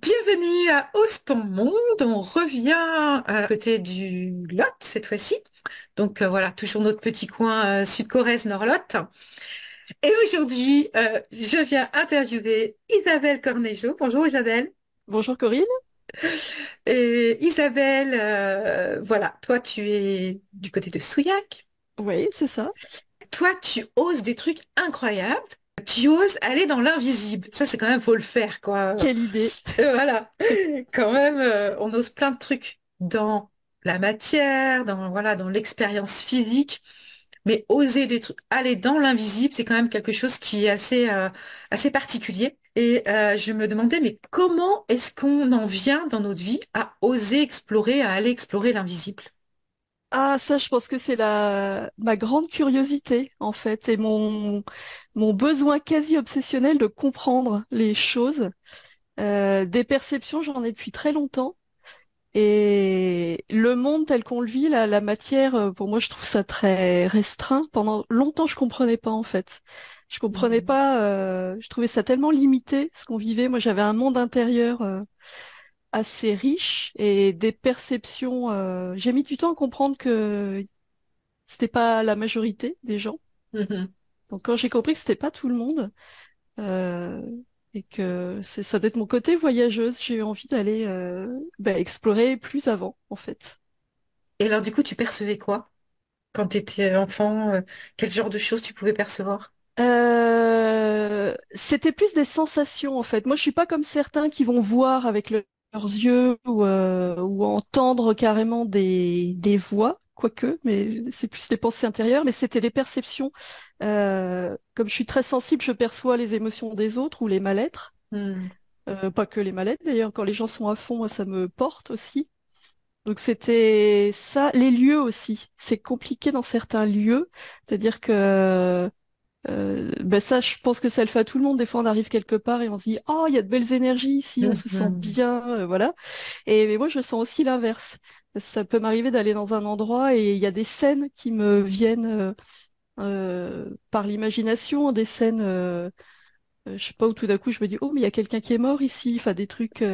Bienvenue à Ose ton monde. On revient côté du Lot cette fois-ci. Donc voilà, toujours notre petit coin Sud-Corrèze, Nord-Lot. Et aujourd'hui, je viens interviewer Isabelle Cornejo. Bonjour Isabelle. Bonjour Corinne. Et Isabelle, voilà, toi tu es du côté de Souillac. Oui, c'est ça. Toi tu oses des trucs incroyables. Tu oses aller dans l'invisible. Ça c'est quand même, faut le faire quoi. Quelle idée. Voilà, quand même, on ose plein de trucs dans la matière, dans voilà, dans l'expérience physique, mais oser des trucs, aller dans l'invisible, c'est quand même quelque chose qui est assez particulier. Et je me demandais, mais comment est-ce qu'on en vient dans notre vie à oser explorer, à aller explorer l'invisible? Ah, ça, je pense que c'est ma grande curiosité, en fait, et mon besoin quasi obsessionnel de comprendre les choses. Des perceptions, j'en ai depuis très longtemps. Et le monde tel qu'on le vit, la matière, pour moi, je trouve ça très restreint. Pendant longtemps, je comprenais pas, en fait. Je comprenais Mhm. pas, je trouvais ça tellement limité, ce qu'on vivait. Moi, j'avais un monde intérieur, assez riche et des perceptions. J'ai mis du temps à comprendre que c'était pas la majorité des gens. Mhm. Donc quand j'ai compris que c'était pas tout le monde euh, et que ça doit être mon côté voyageuse, j'ai eu envie d'aller explorer plus avant en fait. Et alors, du coup, tu percevais quoi quand tu étais enfant? Quel genre de choses tu pouvais percevoir? C'était plus des sensations en fait. Moi, je suis pas comme certains qui vont voir avec leurs yeux ou entendre carrément des voix, quoique, mais c'est plus des pensées intérieures. Mais c'était des perceptions. Comme je suis très sensible, je perçois les émotions des autres ou les mal-être. Hmm. Pas que les mal-être d'ailleurs. Quand les gens sont à fond, moi, ça me porte aussi. Donc c'était ça. Les lieux aussi. C'est compliqué dans certains lieux. C'est-à-dire que ça, je pense que ça le fait à tout le monde. Des fois, on arrive quelque part et on se dit, oh, il y a de belles énergies ici, on se sent Mhm. bien, voilà. Mais moi, je sens aussi l'inverse. Ça peut m'arriver d'aller dans un endroit et il y a des scènes qui me viennent par l'imagination, des scènes, je sais pas, où tout d'un coup, je me dis, oh, mais il y a quelqu'un qui est mort ici. Enfin, des trucs.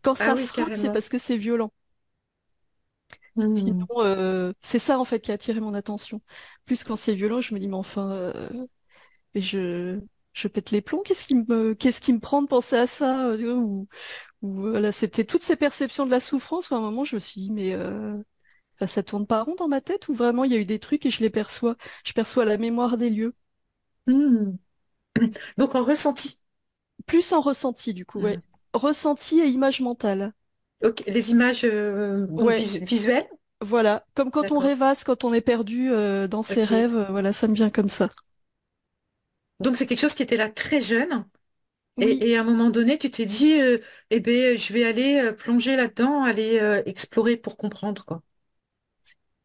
Quand Ah ça oui, frappe, c'est carrément. parce que c'est violent. Sinon, Hmm. c'est ça en fait qui a attiré mon attention. Plus quand c'est violent, je me dis, mais enfin. Et je pète les plombs. Qu'est-ce qui me prend de penser à ça? Voilà, c'était toutes ces perceptions de la souffrance où à un moment je me suis dit, mais enfin, ça tourne pas rond dans ma tête ou vraiment il y a eu des trucs et je les perçois. Je perçois la mémoire des lieux. Hmm. Donc en ressenti. Plus en ressenti du coup, ouais. Hmm. Ressenti et image mentale. Ok, les images donc Ouais, visuelles. voilà. Comme quand on D'accord. rêvasse, quand on est perdu dans ses Ok. rêves, voilà, ça me vient comme ça. Donc c'est quelque chose qui était là très jeune. Oui. Et à un moment donné, tu t'es dit, eh ben, je vais aller plonger là-dedans, aller explorer pour comprendre, quoi.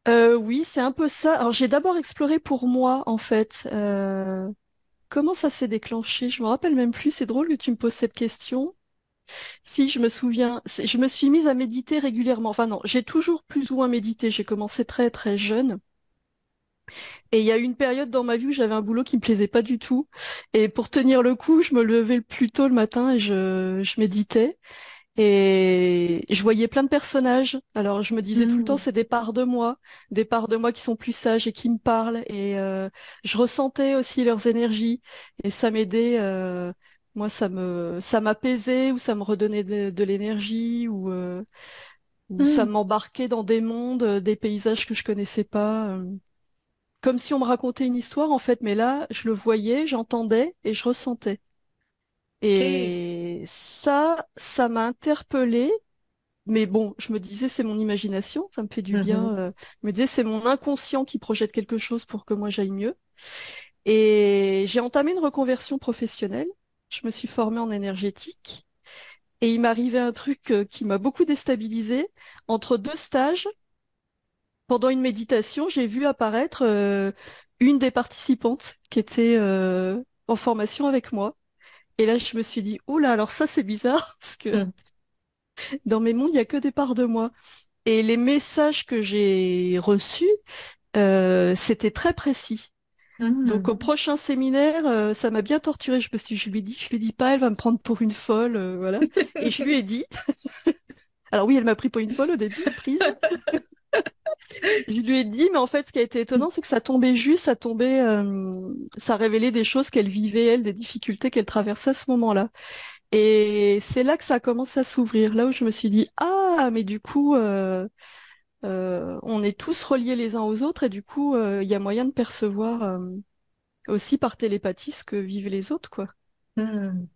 Oui, c'est un peu ça. Alors j'ai d'abord exploré pour moi en fait. Comment ça s'est déclenché? Je me rappelle même plus. C'est drôle que tu me poses cette question. Si, je me souviens. Je me suis mise à méditer régulièrement. Enfin non, j'ai toujours plus ou moins médité. J'ai commencé très très jeune. Et il y a eu une période dans ma vie où j'avais un boulot qui me plaisait pas du tout. Et pour tenir le coup, je me levais plus tôt le matin et je méditais. Et je voyais plein de personnages. Alors je me disais tout le temps, Hmm. c'est des parts de moi qui sont plus sages et qui me parlent. Et je ressentais aussi leurs énergies. Et ça m'aidait. Moi, ça m'apaisait ou ça me redonnait de l'énergie ou ça Hmm. m'embarquait dans des mondes, des paysages que je connaissais pas. Comme si on me racontait une histoire en fait. Mais là, je le voyais, j'entendais et je ressentais. Ok. Et ça m'a interpellée. Mais bon, je me disais, c'est mon imagination, ça me fait du bien. Mhm. Je me disais, c'est mon inconscient qui projette quelque chose pour que moi j'aille mieux. Et j'ai entamé une reconversion professionnelle. Je me suis formée en énergétique. Et il m'arrivait un truc qui m'a beaucoup déstabilisée. Entre deux stages, pendant une méditation, j'ai vu apparaître une des participantes qui était en formation avec moi. Et là, je me suis dit, oula, alors ça, c'est bizarre, parce que Hmm. dans mes mondes, il n'y a que des parts de moi. Et les messages que j'ai reçus, c'était très précis. Donc au Mhm. prochain séminaire, ça m'a bien torturée. Je lui dis pas, elle va me prendre pour une folle, voilà. Et je lui ai dit, alors oui, elle m'a pris pour une folle au début, prise. Je lui ai dit, mais en fait, ce qui a été étonnant, c'est que ça tombait juste, ça révélait des choses qu'elle vivait, elle, des difficultés qu'elle traversait à ce moment-là. Et c'est là que ça a commencé à s'ouvrir, là où je me suis dit, ah, mais du coup, on est tous reliés les uns aux autres, et du coup, il y a moyen de percevoir aussi par télépathie ce que vivent les autres, quoi. Mhm.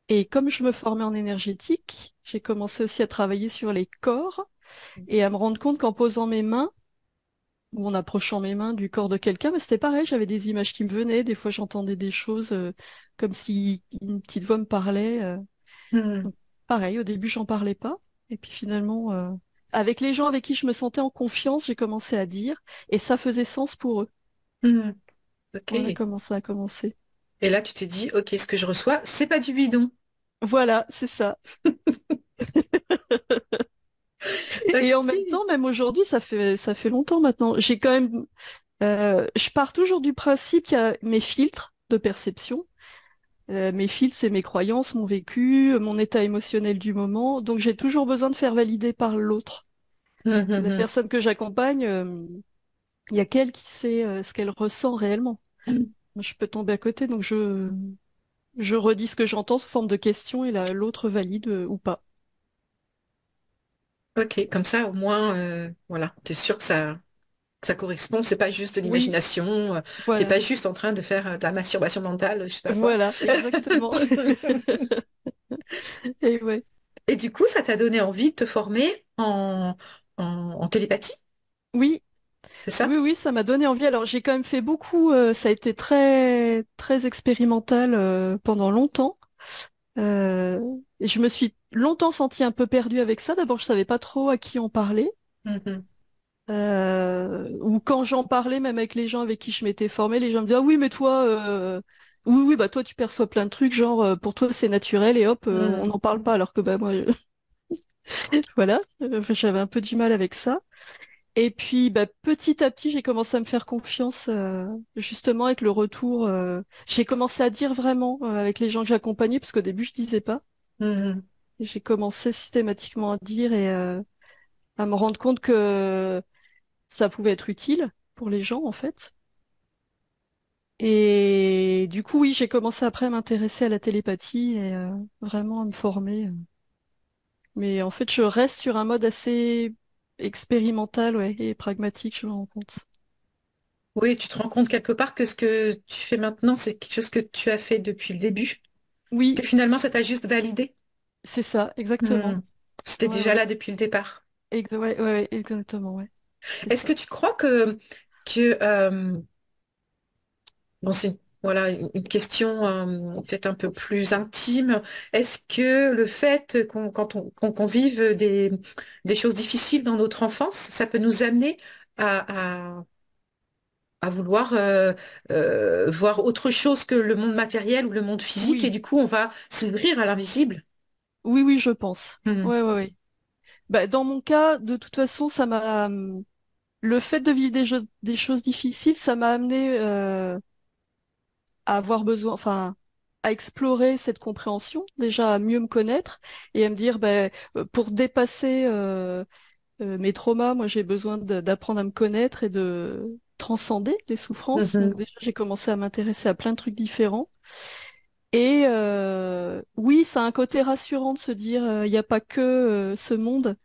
Et comme je me formais en énergétique, j'ai commencé aussi à travailler sur les corps et à me rendre compte qu'en posant mes mains, ou en approchant mes mains du corps de quelqu'un, mais c'était pareil, j'avais des images qui me venaient, des fois j'entendais des choses comme si une petite voix me parlait. Mhm. Donc, pareil, au début j'en parlais pas, et puis finalement, avec les gens avec qui je me sentais en confiance, j'ai commencé à dire, et ça faisait sens pour eux. Mhm. Ok. Voilà comment ça a commencé. Et là, tu t'es dit, ok, ce que je reçois, c'est pas du bidon. Voilà, c'est ça. Et en même Ok. temps, même aujourd'hui, ça fait longtemps maintenant. J'ai quand même, je pars toujours du principe qu'il y a mes filtres de perception. Mes filtres, c'est mes croyances, mon vécu, mon état émotionnel du moment. Donc j'ai toujours besoin de faire valider par l'autre. La Mhm. personne que j'accompagne, il y a qu'elle qui sait ce qu'elle ressent réellement. Mhm. Moi, je peux tomber à côté, donc je redis ce que j'entends sous forme de question et l'autre valide ou pas. Ok, comme ça, au moins, voilà, t'es sûr que ça correspond. C'est pas juste de Oui, l'imagination. T'es voilà, pas juste en train de faire de la masturbation mentale, je sais pas quoi. voilà, exactement. Et ouais. Et du coup, ça t'a donné envie de te former en télépathie, Oui, c'est oui, ça? oui, ça m'a donné envie. Alors j'ai quand même fait beaucoup, ça a été très, très expérimental pendant longtemps. Et je me suis longtemps sentie un peu perdue avec ça. D'abord, je savais pas trop à qui en parler. Mhm. Ou quand j'en parlais, même avec les gens avec qui je m'étais formée, les gens me disaient, ah oui, mais toi, oui, oui, bah toi, tu perçois plein de trucs, genre, pour toi, c'est naturel, et hop, on Mhm. n'en parle pas, alors que bah moi, voilà, j'avais un peu du mal avec ça. Et puis, bah, petit à petit, j'ai commencé à me faire confiance, justement, avec le retour. J'ai commencé à dire vraiment avec les gens que j'accompagnais, parce qu'au début, je disais pas. Mhm. Et j'ai commencé systématiquement à dire et à me rendre compte que ça pouvait être utile pour les gens, en fait. Et du coup, oui, j'ai commencé après à m'intéresser à la télépathie et vraiment à me former. Mais en fait, je reste sur un mode assez expérimental, ouais, et pragmatique, je me rends compte. Oui, tu te rends compte quelque part que ce que tu fais maintenant, c'est quelque chose que tu as fait depuis le début, Oui, que finalement, ça t'a juste validé. c'est ça, exactement. Mhm. C'était Ouais, déjà ouais. là depuis le départ. Ouais, ouais, exactement, ouais. C'est Est-ce ça. que tu crois que bon, c'est voilà une question peut-être un peu plus intime. Est-ce que le fait qu'on vive des choses difficiles dans notre enfance, ça peut nous amener à vouloir voir autre chose que le monde matériel ou le monde physique et Oui, du coup on va s'ouvrir à l'invisible? oui, oui, je pense. Hmm. Ouais, ouais, ouais. Bah, dans mon cas, de toute façon, le fait de vivre des choses difficiles, ça m'a amené à avoir besoin, enfin, à explorer cette compréhension, déjà à mieux me connaître et à me dire, ben, pour dépasser mes traumas, moi j'ai besoin d'apprendre à me connaître et de transcender les souffrances. Donc Mhm. déjà j'ai commencé à m'intéresser à plein de trucs différents. Et oui, ça a un côté rassurant de se dire, il n'y a pas que ce monde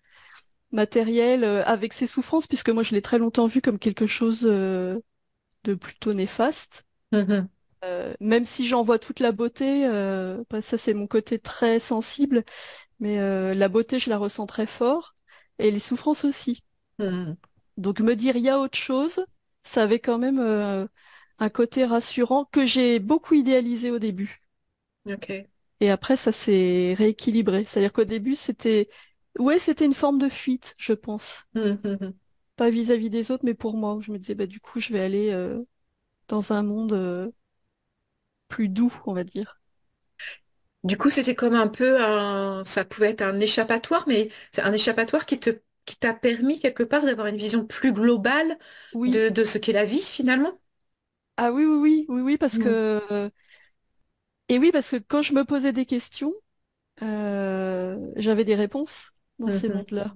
matériel avec ses souffrances, puisque moi je l'ai très longtemps vu comme quelque chose de plutôt néfaste. Mhm. Même si j'en vois toute la beauté, bah, ça c'est mon côté très sensible, mais la beauté je la ressens très fort, et les souffrances aussi. Mhm. Donc me dire il y a autre chose, ça avait quand même un côté rassurant que j'ai beaucoup idéalisé au début. Ok. Et après ça s'est rééquilibré. C'est-à-dire qu'au début ouais, c'était une forme de fuite, je pense. Mhm. Pas vis-à-vis des autres, mais pour moi, où je me disais bah du coup je vais aller dans un monde plus doux, on va dire. Du coup, c'était comme un peu ça pouvait être un échappatoire, mais c'est un échappatoire qui t'a permis quelque part d'avoir une vision plus globale Oui, de ce qu'est la vie finalement. Ah oui, oui, oui, oui, oui, parce Mm. que et oui, parce que quand je me posais des questions, j'avais des réponses dans ces Mhm. mondes-là.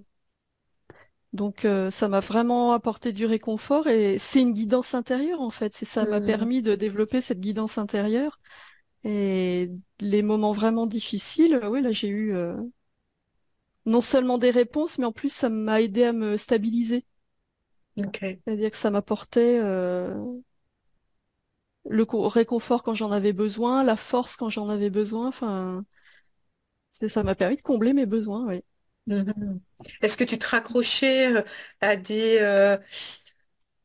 Donc ça m'a vraiment apporté du réconfort et c'est une guidance intérieure en fait. C'est ça m'a Mm. permis de développer cette guidance intérieure. Et les moments vraiment difficiles, oui, là j'ai eu non seulement des réponses, mais en plus ça m'a aidé à me stabiliser. Ok. C'est-à-dire que ça m'apportait le réconfort quand j'en avais besoin, la force quand j'en avais besoin. Enfin, ça m'a permis de combler mes besoins, oui. Mhm. Est-ce que tu te raccrochais à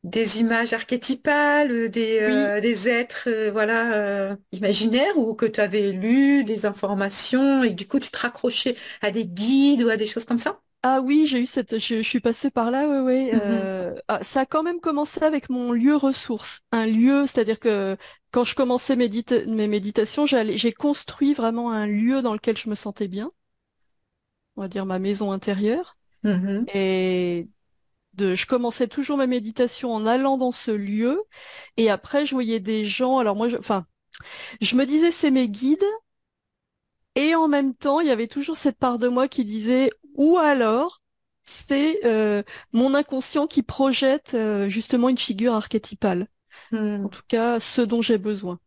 des images archétypales, Oui, des êtres voilà, imaginaires ou que tu avais lu des informations et que, du coup tu te raccrochais à des guides ou à des choses comme ça? ah oui, j'ai eu cette, je suis passée par là, oui, oui. Mhm. Ça a quand même commencé avec mon lieu ressource, un lieu, c'est-à-dire que quand je commençais mes méditations, j'ai construit vraiment un lieu dans lequel je me sentais bien, on va dire ma maison intérieure, Mhm. et je commençais toujours mes méditations en allant dans ce lieu, et après je voyais des gens. Alors moi, enfin, je me disais c'est mes guides, et en même temps, il y avait toujours cette part de moi qui disait ou alors c'est mon inconscient qui projette justement une figure archétypale. En Mhm. tout cas, ce dont j'ai besoin.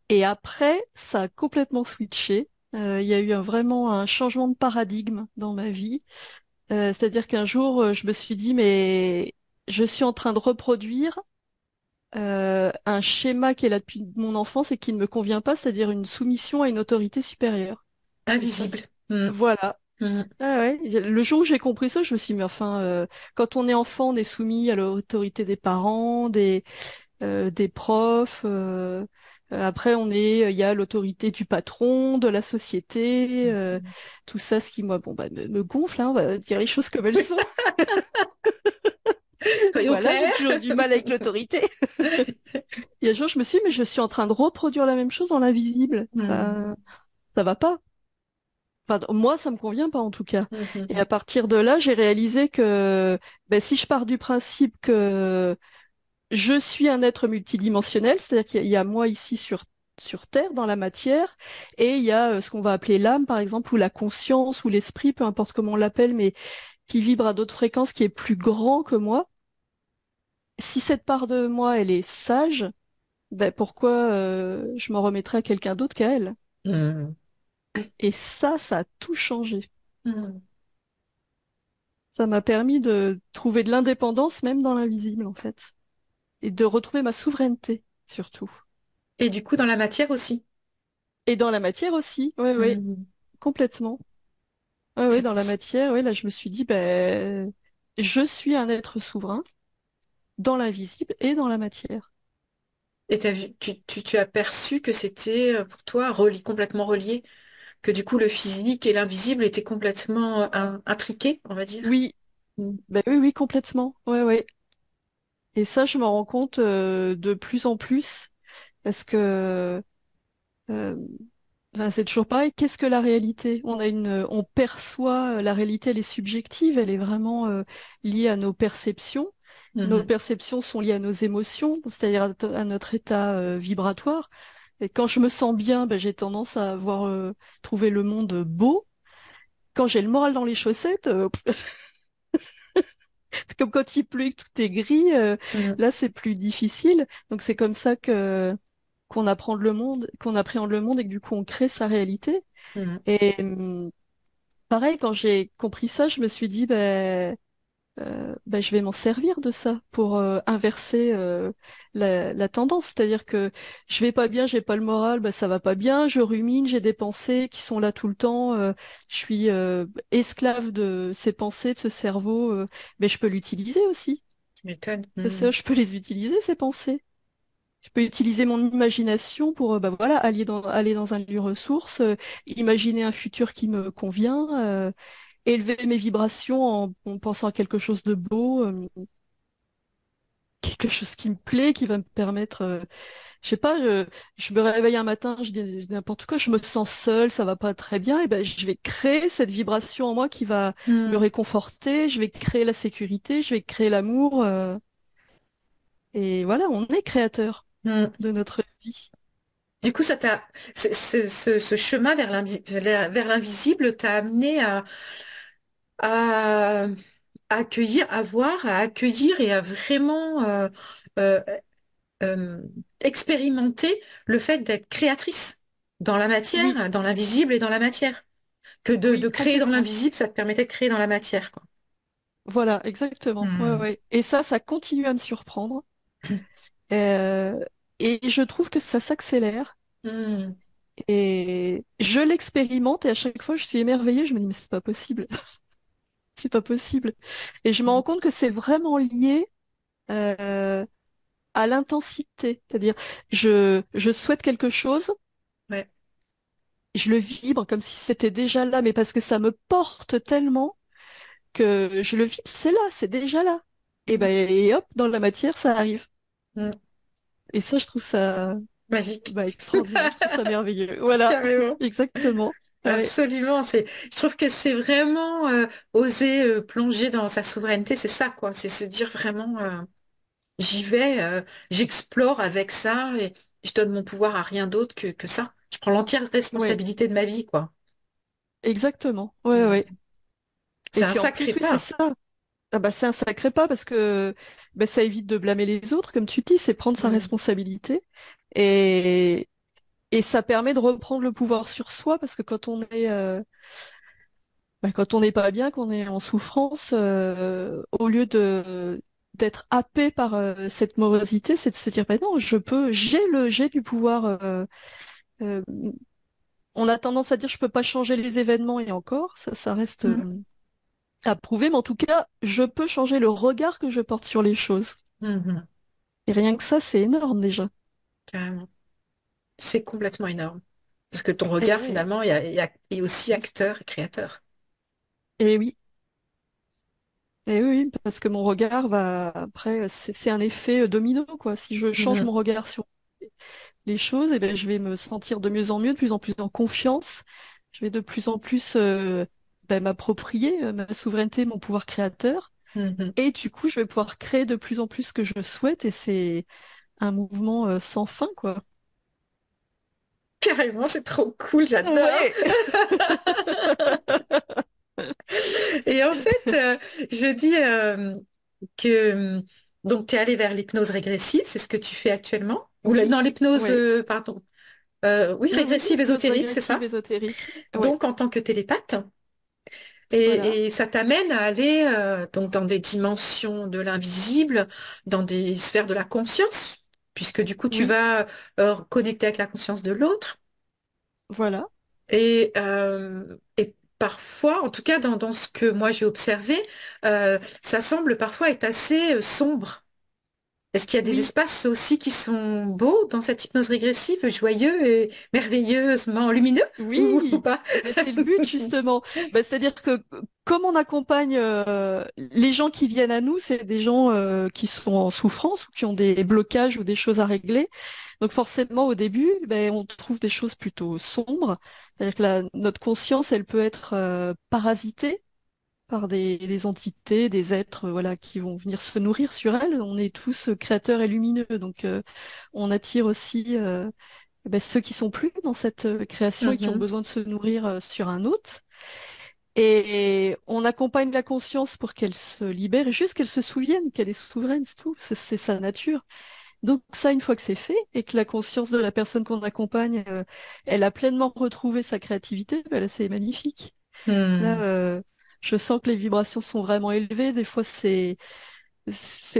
Et après, ça a complètement switché. Il y a eu vraiment un changement de paradigme dans ma vie. C'est-à-dire qu'un jour, je me suis dit, mais je suis en train de reproduire un schéma qui est là depuis mon enfance et qui ne me convient pas, c'est-à-dire une soumission à une autorité supérieure. Et ça, Invisible. Mhm. voilà. Mhm. Ah ouais. Le jour où j'ai compris ça, je me suis dit, mais enfin, quand on est enfant, on est soumis à l'autorité des parents, des profs. Après, il y a l'autorité du patron, de la société, tout ça, ce qui, moi, bon, bah, me gonfle, hein, on va dire les choses comme elles sont. Soyons Voilà, j'ai clairs. toujours eu du mal avec l'autorité. Et un jour, je me suis dit, mais je suis en train de reproduire la même chose dans l'invisible. Mhm. Enfin, ça va pas. Enfin, moi, ça me convient pas en tout cas. Et à Mhm. partir de là, j'ai réalisé que ben, si je pars du principe que je suis un être multidimensionnel, c'est-à-dire qu'il y a moi ici sur Terre, dans la matière, et il y a ce qu'on va appeler l'âme, par exemple, ou la conscience, ou l'esprit, peu importe comment on l'appelle, mais qui vibre à d'autres fréquences, qui est plus grand que moi. Si cette part de moi, elle est sage, ben pourquoi je m'en remettrais à quelqu'un d'autre qu'à elle? Mhm. Et ça a tout changé. Mhm. Ça m'a permis de trouver de l'indépendance même dans l'invisible, en fait. Et de retrouver ma souveraineté, surtout. Et du coup, dans la matière aussi. Et dans la matière aussi, oui, oui, Mhm. complètement. Oui, oui, dans la C'est- matière, oui, là, je me suis dit, ben, je suis un être souverain dans l'invisible et dans la matière. Et tu as perçu que c'était pour toi complètement relié, que du coup le physique et l'invisible étaient complètement intriqués, on va dire. Oui, Mm. ben oui, oui, complètement. Ouais, ouais. Et ça, je m'en rends compte de plus en plus parce que euh, enfin, c'est toujours pareil. Qu'est-ce que la réalité? On perçoit la réalité, elle est subjective, elle est vraiment liée à nos perceptions. Nos Mhm. perceptions sont liées à nos émotions, c'est-à-dire à notre état vibratoire. Et quand je me sens bien, ben, j'ai tendance à avoir trouvé le monde beau. Quand j'ai le moral dans les chaussettes, c'est comme quand il pleut et que tout est gris. Mhm. Là, c'est plus difficile. Donc c'est comme ça que qu'on apprend le monde, qu'on appréhende le monde et que du coup on crée sa réalité. Mhm. Et pareil, quand j'ai compris ça, je me suis dit, ben, je vais m'en servir de ça pour inverser la tendance. C'est-à-dire que je vais pas bien, j'ai pas le moral, ben, ça va pas bien, je rumine, j'ai des pensées qui sont là tout le temps, je suis esclave de ces pensées, de ce cerveau, mais je peux l'utiliser aussi. Tu m'étonnes. Ça, Mhm. je peux les utiliser, ces pensées. Je peux utiliser mon imagination pour bah, voilà, aller dans un lieu ressource, imaginer un futur qui me convient, élever mes vibrations en pensant à quelque chose de beau, quelque chose qui me plaît, qui va me permettre, je sais pas, je me réveille un matin, je dis n'importe quoi, je me sens seule, ça va pas très bien, et ben je vais créer cette vibration en moi qui va me Mhm. réconforter, je vais créer la sécurité, je vais créer l'amour. Et voilà, on est créateur Hmm. de notre vie. Du coup, ce chemin vers l'invisible t'a amené à accueillir, à voir, à accueillir et à vraiment euh, euh, expérimenter le fait d'être créatrice dans la Oui, matière, dans l'invisible et dans la matière. Que de oui, créer dans complètement. l'invisible, ça te permettait de créer dans la matière, quoi. Voilà, exactement. Ouais, Hmm. ouais. Et ça continue à me surprendre. Euh, et je trouve que ça s'accélère. Hmm. Et je l'expérimente et à chaque fois je suis émerveillée. Je me dis, mais c'est pas possible. C'est pas possible. Et je me rends compte que c'est vraiment lié euh, à l'intensité. C'est-à-dire, je souhaite quelque chose, Ouais. je le vibre comme si c'était déjà là, mais parce que ça me porte tellement que je le vibre, c'est là, c'est déjà là. Et Hmm. ben et hop, dans la matière, ça arrive. Hmm. Et ça, je trouve ça Magique. bah, extraordinaire, je trouve ça merveilleux. Voilà, Carrément. exactement. Ouais, Absolument. Je trouve que c'est vraiment oser plonger dans sa souveraineté, c'est ça, quoi. C'est se dire vraiment, j'y vais, j'explore avec ça et je donne mon pouvoir à rien d'autre que ça. Je prends l'entière ouais, responsabilité de ma vie, quoi. exactement. Ouais, ouais. Hmm. C'est Et un puis en sacré plus, oui, c'est pas. ça. Ah bah, c'est un sacré pas parce que bah, ça évite de blâmer les autres, comme tu dis, c'est prendre sa Hmm. responsabilité. Et, et ça permet de reprendre le pouvoir sur soi parce que quand on n'est pas bien, qu'on est en souffrance, au lieu de d'être happé par cette morosité, c'est de se dire, bah non, j'ai du pouvoir. Euh, on a tendance à dire, je peux pas changer les événements et encore, ça reste Hmm. à prouver, mais en tout cas, je peux changer le regard que je porte sur les choses. Mhm. Et rien que ça, c'est énorme déjà. Carrément. C'est complètement énorme. Parce que ton Et regard, oui, finalement, est aussi acteur et créateur. et oui, et oui, parce que mon regard va après, c'est un effet domino, quoi. Si je change Mhm. mon regard sur les choses, eh ben, je vais me sentir de mieux en mieux, de plus en plus en confiance. Je vais de plus en plus ben, m'approprier ma souveraineté, mon pouvoir créateur. Mhm. Et du coup, je vais pouvoir créer de plus en plus ce que je souhaite. Et c'est un mouvement sans fin, quoi. Carrément, c'est trop cool, j'adore. Ouais, Et en fait, je dis que donc tu es allé vers l'hypnose régressive, c'est ce que tu fais actuellement. oui, Non, l'hypnose, ouais. pardon. Oui, Oui, régressive hypnose ésotérique, c'est régressive ça. ésotérique. Ouais, Donc en tant que télépathe. voilà. Et ça t'amène à aller donc dans des dimensions de l'invisible, dans des sphères de la conscience, puisque du coup tu Oui, vas connecter avec la conscience de l'autre. voilà. Et parfois, en tout cas dans ce que moi j'ai observé, ça semble parfois être assez sombre. Est-ce qu'il y a des Oui, espaces aussi qui sont beaux dans cette hypnose régressive, joyeux et merveilleusement lumineux ou oui. pas? Ben, c'est le but, justement. Ben, c'est-à-dire que comme on accompagne les gens qui viennent à nous, c'est des gens qui sont en souffrance ou qui ont des blocages ou des choses à régler. Donc forcément, au début, ben, on trouve des choses plutôt sombres. C'est-à-dire que notre conscience, elle peut être parasitée par des entités, des êtres voilà, qui vont venir se nourrir sur elle. On est tous créateurs et lumineux, donc on attire aussi ben, ceux qui sont plus dans cette création et qui ont Mhm, besoin de se nourrir sur un autre. Et on accompagne la conscience pour qu'elle se libère et juste qu'elle se souvienne qu'elle est souveraine, c'est tout, c'est sa nature. Donc ça, une fois que c'est fait et que la conscience de la personne qu'on accompagne, elle a pleinement retrouvé sa créativité, ben là, c'est magnifique. Là, hmm, je sens que les vibrations sont vraiment élevées. Des fois, c'est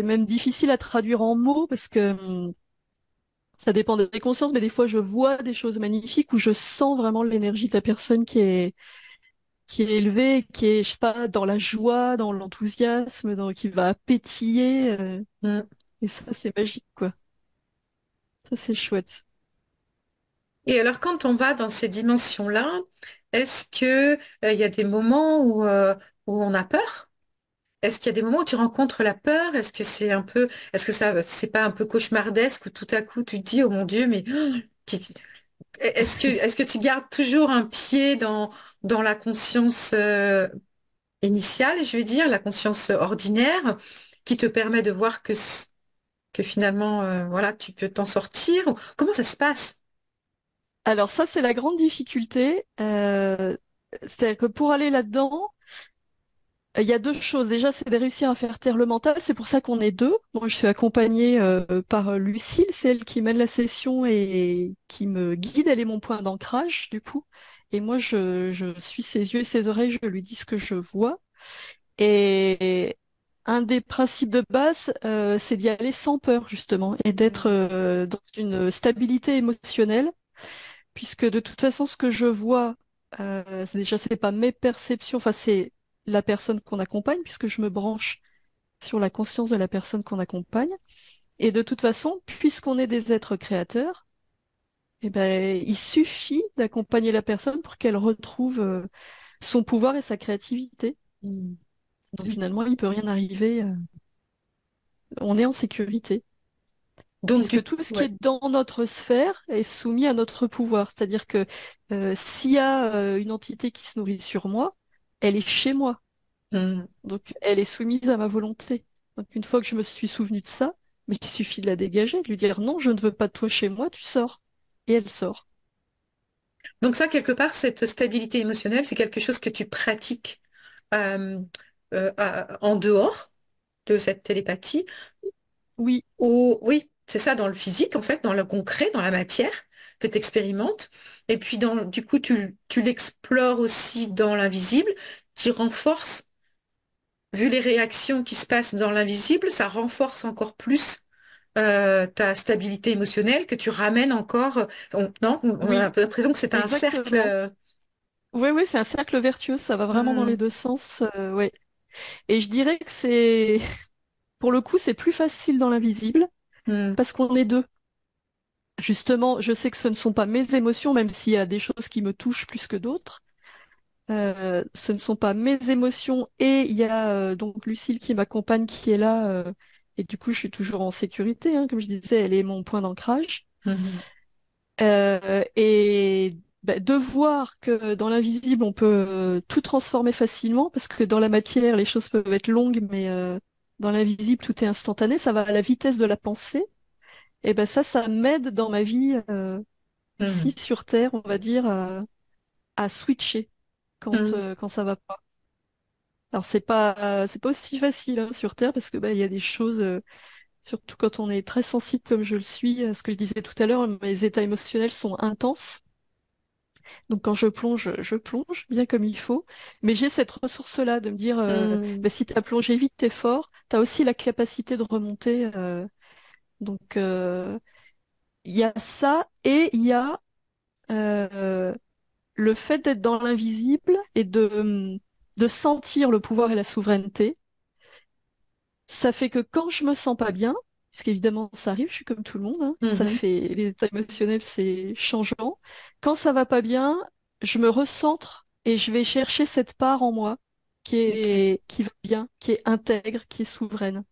même difficile à traduire en mots parce que ça dépend des consciences, mais des fois, je vois des choses magnifiques où je sens vraiment l'énergie de la personne qui est élevée, qui est, je sais pas, dans la joie, dans l'enthousiasme, qui va pétiller. hmm. Et ça, c'est magique, quoi. Ça, c'est chouette. Et alors, quand on va dans ces dimensions-là, est-ce que il y a des moments où on a peur? Est-ce qu'il y a des moments où tu rencontres la peur? Est-ce que ça, c'est pas un peu cauchemardesque où tout à coup tu te dis, oh mon Dieu, mais est-ce que tu gardes toujours un pied dans la conscience initiale, je vais dire, la conscience ordinaire, qui te permet de voir que que finalement, voilà, tu peux t'en sortir? Comment ça se passe? Alors ça, c'est la grande difficulté. C'est-à-dire que pour aller là-dedans, il y a deux choses. Déjà, c'est de réussir à faire taire le mental. C'est pour ça qu'on est deux. Moi, je suis accompagnée par Lucille. C'est elle qui mène la session et qui me guide. Elle est mon point d'ancrage, du coup. Et moi, je suis ses yeux et ses oreilles. Je lui dis ce que je vois. Et un des principes de base, c'est d'y aller sans peur, justement, et d'être Mm. dans une stabilité émotionnelle, puisque de toute façon, ce que je vois, déjà, c'est pas mes perceptions, enfin, c'est la personne qu'on accompagne, puisque je me branche sur la conscience de la personne qu'on accompagne. Et de toute façon, puisqu'on est des êtres créateurs, eh ben, il suffit d'accompagner la personne pour qu'elle retrouve son pouvoir et sa créativité. Mm. Donc finalement, il peut rien arriver. On est en sécurité, Donc, puisque tout ce qui ouais. est dans notre sphère est soumis à notre pouvoir. C'est-à-dire que s'il y a une entité qui se nourrit sur moi, elle est chez moi. Mm. Donc elle est soumise à ma volonté. Donc une fois que je me suis souvenu de ça, mais il suffit de la dégager, de lui dire non, je ne veux pas de toi chez moi, tu sors. Et elle sort. Donc ça, quelque part, cette stabilité émotionnelle, c'est quelque chose que tu pratiques euh, en dehors de cette télépathie. Oui, Ou oui, c'est ça, dans le physique, en fait, dans le concret, dans la matière que tu expérimentes. Et puis, du coup, tu l'explores aussi dans l'invisible, qui renforce, vu les réactions qui se passent dans l'invisible, ça renforce encore plus ta stabilité émotionnelle, que tu ramènes encore. Non, on a oui, un peu l'impression que c'est un cercle. exactement. Oui, oui, c'est un cercle vertueux, ça va vraiment dans les Hmm, deux sens. Ouais. Et je dirais que c'est, pour le coup, c'est plus facile dans l'invisible hmm, parce qu'on est deux. Justement, je sais que ce ne sont pas mes émotions, même s'il y a des choses qui me touchent plus que d'autres. Ce ne sont pas mes émotions et il y a donc Lucille qui m'accompagne, qui est là. Et du coup, je suis toujours en sécurité, hein, comme je disais, elle est mon point d'ancrage. hmm, Et de voir que dans l'invisible, on peut tout transformer facilement, parce que dans la matière, les choses peuvent être longues, mais dans l'invisible, tout est instantané, ça va à la vitesse de la pensée. Et ben ça m'aide dans ma vie hmm, ici sur Terre, on va dire, à switcher hmm, quand ça va pas. Alors c'est pas aussi facile hein, sur Terre parce que il y a des choses, surtout quand on est très sensible comme je le suis, ce que je disais tout à l'heure, mes états émotionnels sont intenses. Donc quand je plonge bien comme il faut. Mais j'ai cette ressource-là de me dire, hmm, si tu as plongé vite, t'es fort. Tu as aussi la capacité de remonter. Donc il y a ça et il y a euh, le fait d'être dans l'invisible et de sentir le pouvoir et la souveraineté. Ça fait que quand je me sens pas bien, puisqu'évidemment ça arrive, je suis comme tout le monde, hein, ça hmm, fait les états émotionnels, c'est changeant. Quand ça va pas bien, je me recentre et je vais chercher cette part en moi ok. qui va bien, qui est intègre, qui est souveraine.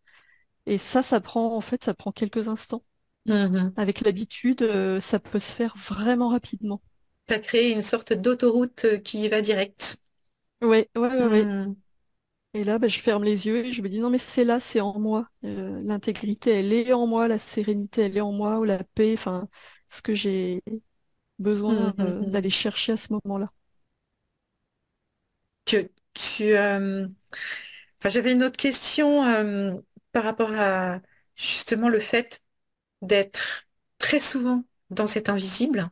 Et ça prend en fait, ça prend quelques instants. Hmm. Avec l'habitude, ça peut se faire vraiment rapidement. Tu as créé une sorte d'autoroute qui y va direct. Ouais, ouais, ouais, ouais. Hmm, Et là, je ferme les yeux et je me dis non, mais c'est là, c'est en moi. L'intégrité, elle est en moi, la sérénité, elle est en moi, ou la paix, enfin, ce que j'ai hmm, besoin hmm, hmm. d'aller chercher à ce moment-là. Tu, enfin, j'avais une autre question par rapport à justement le fait d'être très souvent dans cet invisible.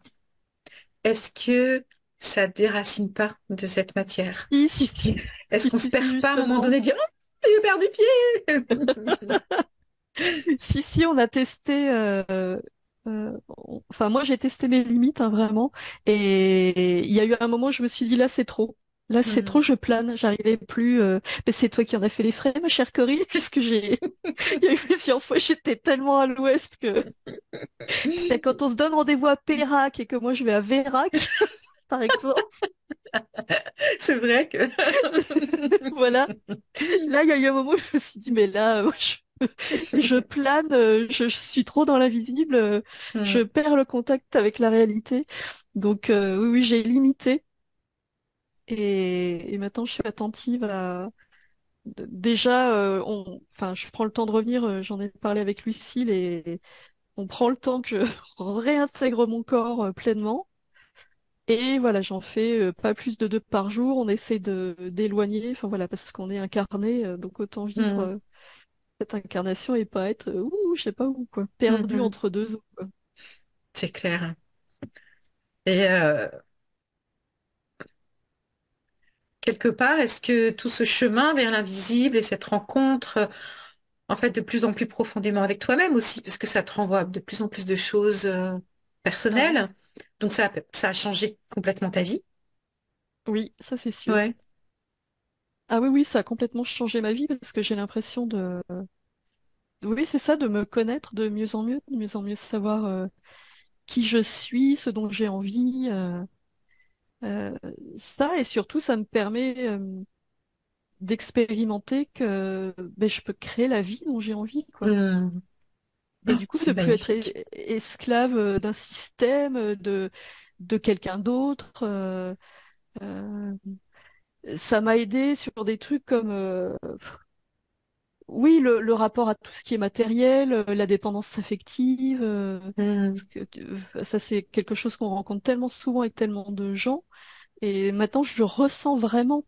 Est-ce que ça déracine pas de cette matière? Si, si, si, Est-ce si, qu'on se si, si, perd pas à un moment justement. donné de dire oh, j'ai perdu pied? Si, si, on a testé. Enfin, moi, j'ai testé mes limites, hein, vraiment. Et il y a eu un moment où je me suis dit, là, c'est trop. Là, c'est trop, Hmm. je plane, j'arrivais plus. Mais c'est toi qui en as fait les frais, ma chère Corinne, puisque j'ai. Il y a eu plusieurs fois, j'étais tellement à l'ouest que. Et quand on se donne rendez-vous à Pérac et que moi je vais à Vérac, par exemple, C'est vrai que voilà. Là, il y a eu un moment où je me suis dit, mais là, je plane, je suis trop dans l'invisible, je Hmm. perds le contact avec la réalité. Donc, oui, oui, j'ai limité. Et maintenant, je suis attentive déjà, enfin, je prends le temps de revenir, j'en ai parlé avec Lucille et on prend le temps que je réintègre mon corps pleinement. Et voilà, j'en fais pas plus de 2 par jour. On essaie de d'éloigner, enfin voilà, parce qu'on est incarné, donc autant vivre Hmm, cette incarnation et pas être, je sais pas où, quoi, perdu mhm. entre deux eaux, quoi. C'est clair. Et quelque part, est-ce que tout ce chemin vers l'invisible et cette rencontre, en fait, de plus en plus profondément avec toi-même aussi, parce que ça te renvoie à de plus en plus de choses Ah oui, personnelles, donc ça a changé complètement ta vie? oui, ça c'est sûr. Ouais. Ah oui, oui, ça a complètement changé ma vie parce que j'ai l'impression de, oui, c'est ça, de me connaître de mieux en mieux savoir qui je suis, ce dont j'ai envie. Euh, Ça et surtout, ça me permet d'expérimenter que ben, je peux créer la vie dont j'ai envie, quoi. Hmm. Et Oh, du coup, c'est de plus être magnifique. esclave d'un système, de quelqu'un d'autre. Euh, Ça m'a aidé sur des trucs comme, oui, le rapport à tout ce qui est matériel, la dépendance affective. Hmm. Parce que, ça, c'est quelque chose qu'on rencontre tellement souvent avec tellement de gens. Et maintenant, je ressens vraiment.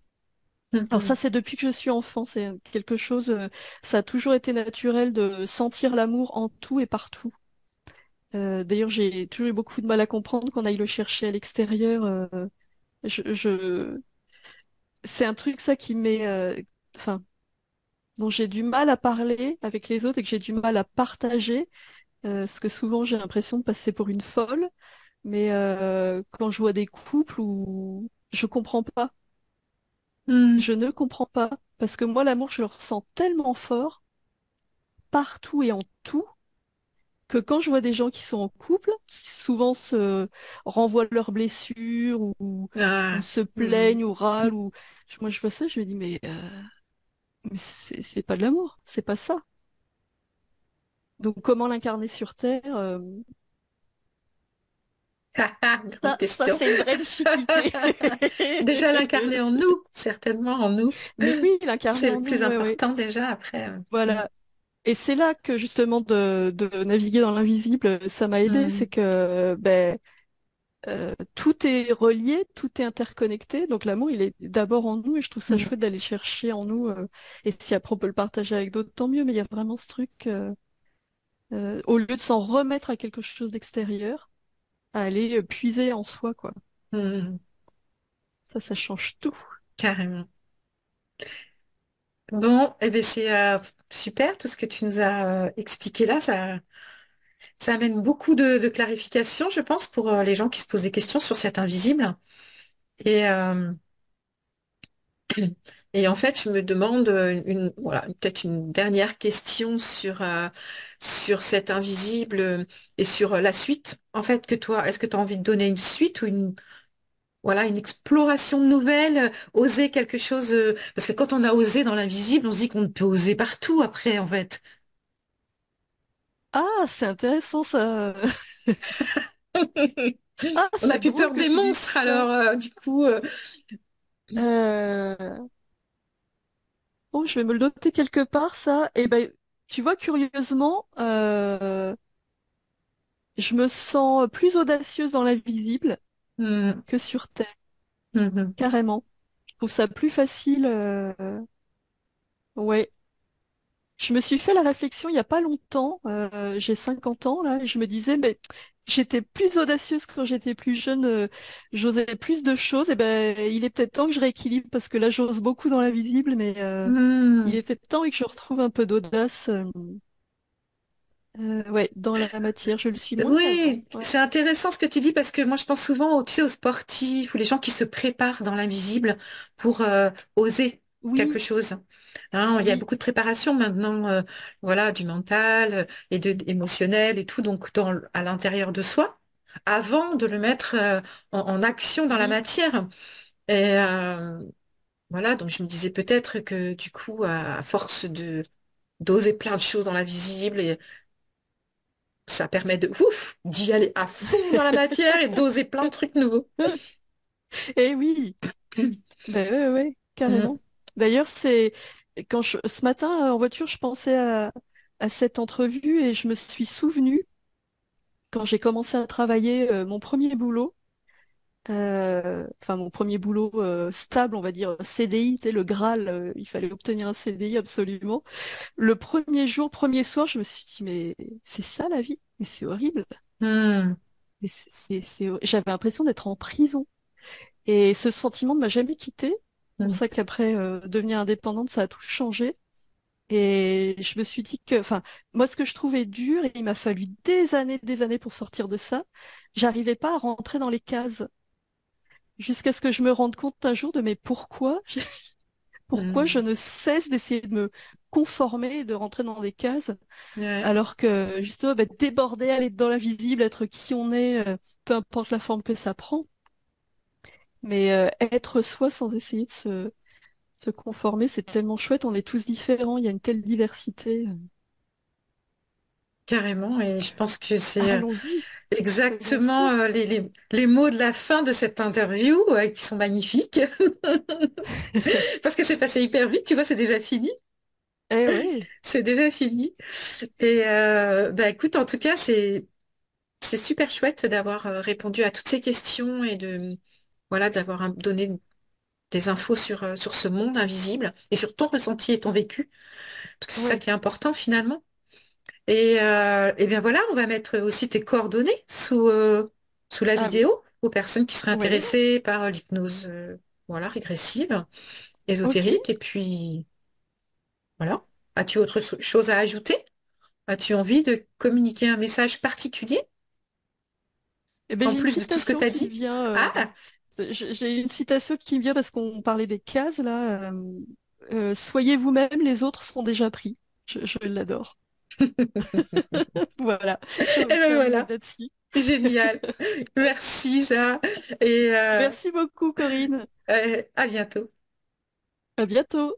Alors ça, Mhm. c'est depuis que je suis enfant, c'est quelque chose, ça a toujours été naturel de sentir l'amour en tout et partout. D'ailleurs, j'ai toujours eu beaucoup de mal à comprendre qu'on aille le chercher à l'extérieur. Je... C'est un truc, ça, qui m'est... enfin, dont j'ai du mal à parler avec les autres et que j'ai du mal à partager, parce que souvent, j'ai l'impression de passer pour une folle. Mais quand je vois des couples où je comprends pas, Hmm. je ne comprends pas, parce que moi, l'amour, je le ressens tellement fort, partout et en tout, que quand je vois des gens qui sont en couple, qui souvent se renvoient leurs blessures ou Ah. se Hmm. plaignent ou râlent, moi je vois ça, je me dis mais c'est pas de l'amour, c'est pas ça. Donc comment l'incarner sur Terre, Ah, ah, grande ça question. c'est une vraie difficulté. Déjà l'incarner en nous, certainement en nous. Mais oui, l'incarner C'est le en nous, plus ouais, ouais. important déjà après. Voilà. Et c'est là que justement de naviguer dans l'invisible, ça m'a aidé, c'est Hmm. que ben, tout est relié, tout est interconnecté. Donc l'amour, il est d'abord en nous et je trouve ça Hmm. chouette d'aller chercher en nous. Et si après on peut le partager avec d'autres, tant mieux. Mais il y a vraiment ce truc, au lieu de s'en remettre à quelque chose d'extérieur, à aller puiser en soi, quoi. Hmm. Ça change tout. Carrément. Bon, eh bien c'est super tout ce que tu nous as expliqué là. Ça amène beaucoup de clarification, je pense, pour les gens qui se posent des questions sur cet invisible. Et, et en fait, je me demande voilà, peut-être une dernière question sur cet invisible et sur la suite. En fait, que toi, est-ce que tu as envie de donner une suite ou voilà, une exploration nouvelle, oser quelque chose, parce que quand on a osé dans l'invisible, on se dit qu'on peut oser partout après, en fait. Ah, c'est intéressant ça. Ah, On a c'est plus drôle peur que des tu dises monstres, ça. alors du coup, Euh, Bon, je vais me le noter quelque part, ça. Et ben, tu vois, curieusement, je me sens plus audacieuse dans l'invisible hmm, que sur Terre, hmm, carrément. Je trouve ça plus facile. Ouais. Je me suis fait la réflexion il n'y a pas longtemps, j'ai 50 ans là, et je me disais, mais j'étais plus audacieuse quand j'étais plus jeune, j'osais plus de choses, et ben il est peut-être temps que je rééquilibre parce que là j'ose beaucoup dans l'invisible, mais il hmm. est peut-être temps et que je retrouve un peu d'audace ouais, dans la matière. Je le suis moins qu'avant. Oui, Ouais. c'est intéressant ce que tu dis parce que moi je pense souvent, tu sais, aux sportifs ou les gens qui se préparent dans l'invisible pour oser quelque Oui, chose. Hein, il y a oui, beaucoup de préparation maintenant, voilà, du mental et de émotionnel et tout, donc à l'intérieur de soi, avant de le mettre en action dans la oui. matière. Et voilà, donc je me disais peut-être que du coup, à force de d'oser plein de choses dans l'invisible ça permet de ouf, d'y aller à fond dans la matière et d'oser plein de trucs nouveaux. Eh oui, ben ouais, ouais, Mm, carrément. D'ailleurs, c'est ce matin, en voiture, je pensais à cette entrevue et je me suis souvenue, quand j'ai commencé à travailler, mon premier boulot, enfin mon premier boulot stable, on va dire CDI, tu sais, le Graal, il fallait obtenir un CDI absolument. Le premier jour, premier soir, je me suis dit, mais c'est ça la vie? Mais c'est horrible. Hmm, Mais j'avais l'impression d'être en prison. Et ce sentiment ne m'a jamais quitté. C'est pour hmm, ça qu'après devenir indépendante, ça a tout changé. Et je me suis dit que, enfin, moi, ce que je trouvais dur, et il m'a fallu des années pour sortir de ça, j'arrivais pas à rentrer dans les cases. Jusqu'à ce que je me rende compte un jour de mais pourquoi, pourquoi je hmm. ne cesse d'essayer de me conformer et de rentrer dans des cases, Ouais, alors que justement, bah, déborder, aller dans l'invisible, être qui on est, peu importe la forme que ça prend, mais être soi sans essayer de se conformer, c'est tellement chouette, on est tous différents, il y a une telle diversité. carrément. Et je pense que c'est Allons-y, soyons exactement fous. les mots de la fin de cette interview qui sont magnifiques. Parce que c'est passé hyper vite, tu vois, c'est déjà fini. Eh ouais. C'est déjà fini. Et bah écoute, en tout cas, c'est super chouette d'avoir répondu à toutes ces questions et de voilà d'avoir donné des infos sur ce monde invisible et sur ton ressenti et ton vécu, parce que c'est ça Ouais. qui est important finalement. Et bien voilà, on va mettre aussi tes coordonnées sous la Ah oui, vidéo aux personnes qui seraient ouais, intéressées par l'hypnose voilà, régressive, ok. ésotérique. Et puis voilà. As-tu autre chose à ajouter? As-tu envie de communiquer un message particulier Eh ben, en j'ai une plus de tout ce que tu citation as qui me dit? vient. Ah, J'ai une citation qui me vient parce qu'on parlait des cases là. Soyez vous-même, les autres sont déjà pris. Je l'adore. Voilà, j'ai et envie de ben terminer voilà, là-dessus. génial. Merci, ça. Et Merci beaucoup, Corinne. à bientôt. À bientôt.